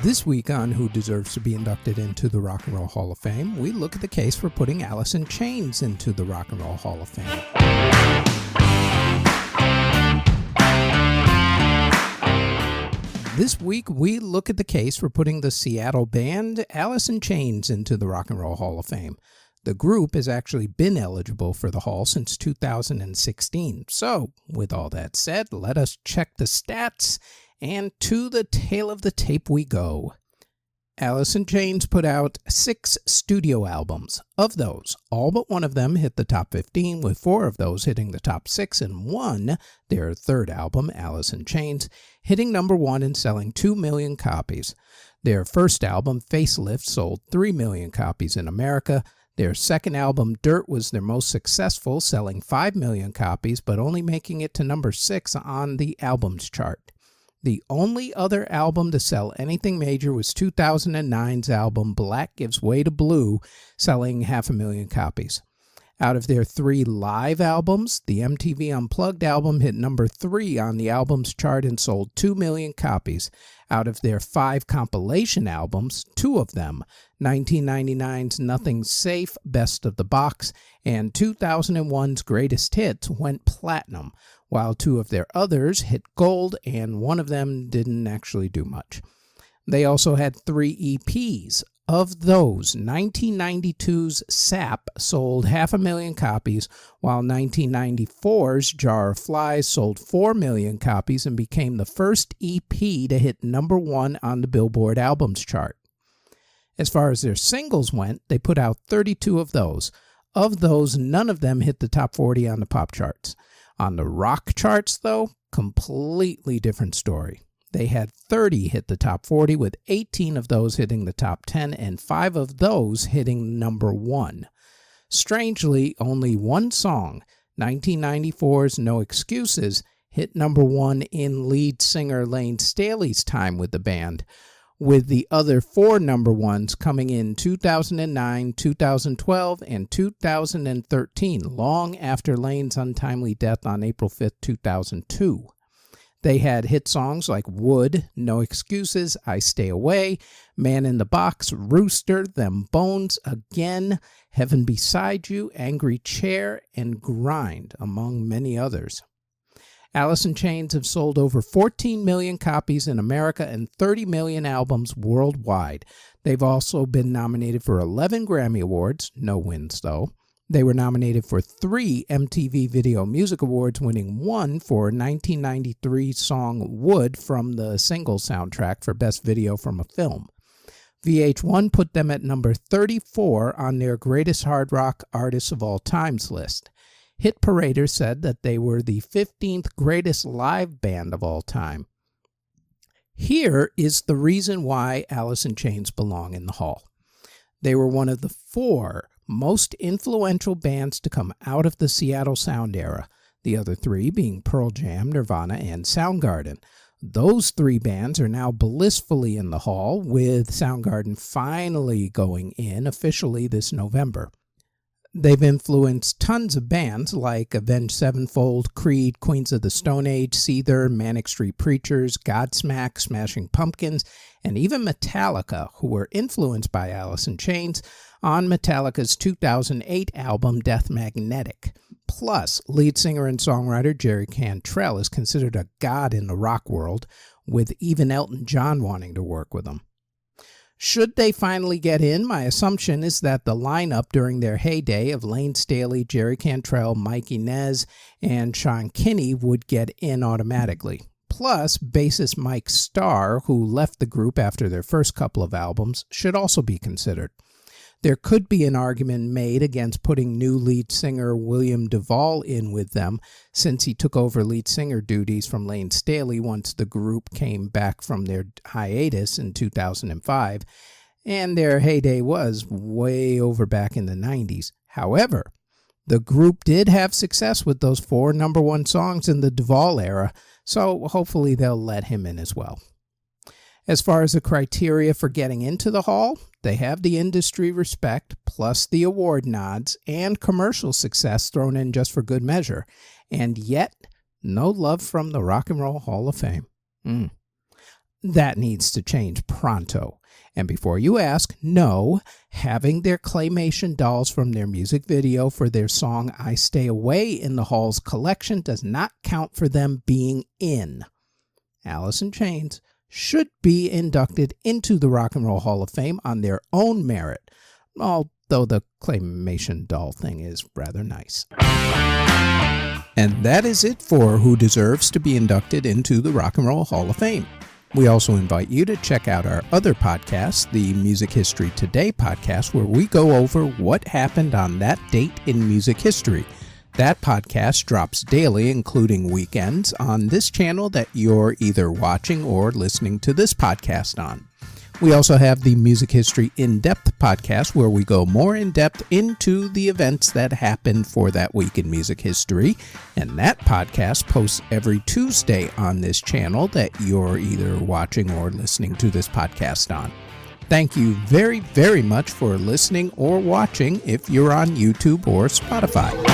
This week on Who Deserves to be Inducted into the Rock and Roll Hall of Fame, we look at the case for putting Alice in Chains into the Rock and Roll Hall of Fame. This week, we look at the case for putting the Seattle band Alice in Chains into the Rock and Roll Hall of Fame. The group has actually been eligible for the Hall since 2016. So, with all that said, let us check the stats, and to the tail of the tape we go. Alice in Chains put out 6 studio albums. Of those, all but one of them hit the top 15, with 4 of those hitting the top 6, and one, their third album, Alice in Chains, hitting number 1 and selling 2 million copies. Their first album, Facelift, sold 3 million copies in America. Their second album, Dirt, was their most successful, selling 5 million copies, but only making it to number 6 on the albums chart. The only other album to sell anything major was 2009's album Black Gives Way to Blue, selling 500,000 copies. Out of their 3 live albums, the MTV Unplugged album hit number 3 on the albums chart and sold 2 million copies. Out of their 5 compilation albums, 2 of them, 1999's Nothing's Safe, Best of the Box, and 2001's Greatest Hits, went platinum, while 2 of their others hit gold, and one of them didn't actually do much. They also had 3 EPs. Of those, 1992's Sap sold 500,000 copies, while 1994's Jar of Flies sold 4 million copies and became the first EP to hit number 1 on the Billboard Albums chart. As far as their singles went, they put out 32 of those. Of those, none of them hit the top 40 on the pop charts. On the rock charts, though, completely different story. They had 30 hit the top 40, with 18 of those hitting the top 10 and 5 of those hitting number 1. Strangely, only one song, 1994's No Excuses, hit number 1 in lead singer Lane Staley's time with the band, with the other 4 number 1s coming in 2009, 2012, and 2013, long after Lane's untimely death on April 5, 2002. They had hit songs like Wood, No Excuses, I Stay Away, Man in the Box, Rooster, Them Bones, Again, Heaven Beside You, Angry Chair, and Grind, among many others. Alice in Chains have sold over 14 million copies in America and 30 million albums worldwide. They've also been nominated for 11 Grammy Awards, no wins though. They were nominated for 3 MTV Video Music Awards, winning 1 for 1993's song Wood from the single soundtrack for Best Video from a Film. VH1 put them at number 34 on their Greatest Hard Rock Artists of All Times list. Hit Parader said that they were the 15th greatest live band of all time. Here is the reason why Alice in Chains belong in the Hall. They were one of the 4 most influential bands to come out of the Seattle sound era, the other 3 being Pearl Jam, Nirvana, and Soundgarden. Those 3 bands are now blissfully in the Hall, with Soundgarden finally going in officially this November. They've influenced tons of bands like Avenged Sevenfold, Creed, Queens of the Stone Age, Seether, Manic Street Preachers, Godsmack, Smashing Pumpkins, and even Metallica, who were influenced by Alice in Chains on Metallica's 2008 album Death Magnetic. Plus, lead singer and songwriter Jerry Cantrell is considered a god in the rock world, with even Elton John wanting to work with him. Should they finally get in, my assumption is that the lineup during their heyday of Lane Staley, Jerry Cantrell, Mike Inez, and Sean Kinney would get in automatically. Plus, bassist Mike Starr, who left the group after their first couple of albums, should also be considered. There could be an argument made against putting new lead singer William Duvall in with them, since he took over lead singer duties from Lane Staley once the group came back from their hiatus in 2005, and their heyday was way over back in the 90s. However, the group did have success with those 4 number 1 songs in the Duvall era, so hopefully they'll let him in as well. As far as the criteria for getting into the Hall, they have the industry respect, plus the award nods, and commercial success thrown in just for good measure, and yet no love from the Rock and Roll Hall of Fame. That needs to change pronto. And before you ask, no, having their claymation dolls from their music video for their song I Stay Away in the Hall's collection does not count for them being in. Alice in Chains should be inducted into the Rock and Roll Hall of Fame on their own merit, although the claymation doll thing is rather nice. And that is it for who deserves to be inducted into the Rock and Roll Hall of Fame. We also invite you to check out our other podcast, the Music History Today podcast, where we go over what happened on that date in music history. That podcast drops daily, including weekends, on this channel that you're either watching or listening to this podcast on. We also have the Music History In-Depth podcast, where we go more in-depth into the events that happened for that week in music history. And that podcast posts every Tuesday on this channel that you're either watching or listening to this podcast on. Thank you very, very much for listening or watching if you're on YouTube or Spotify.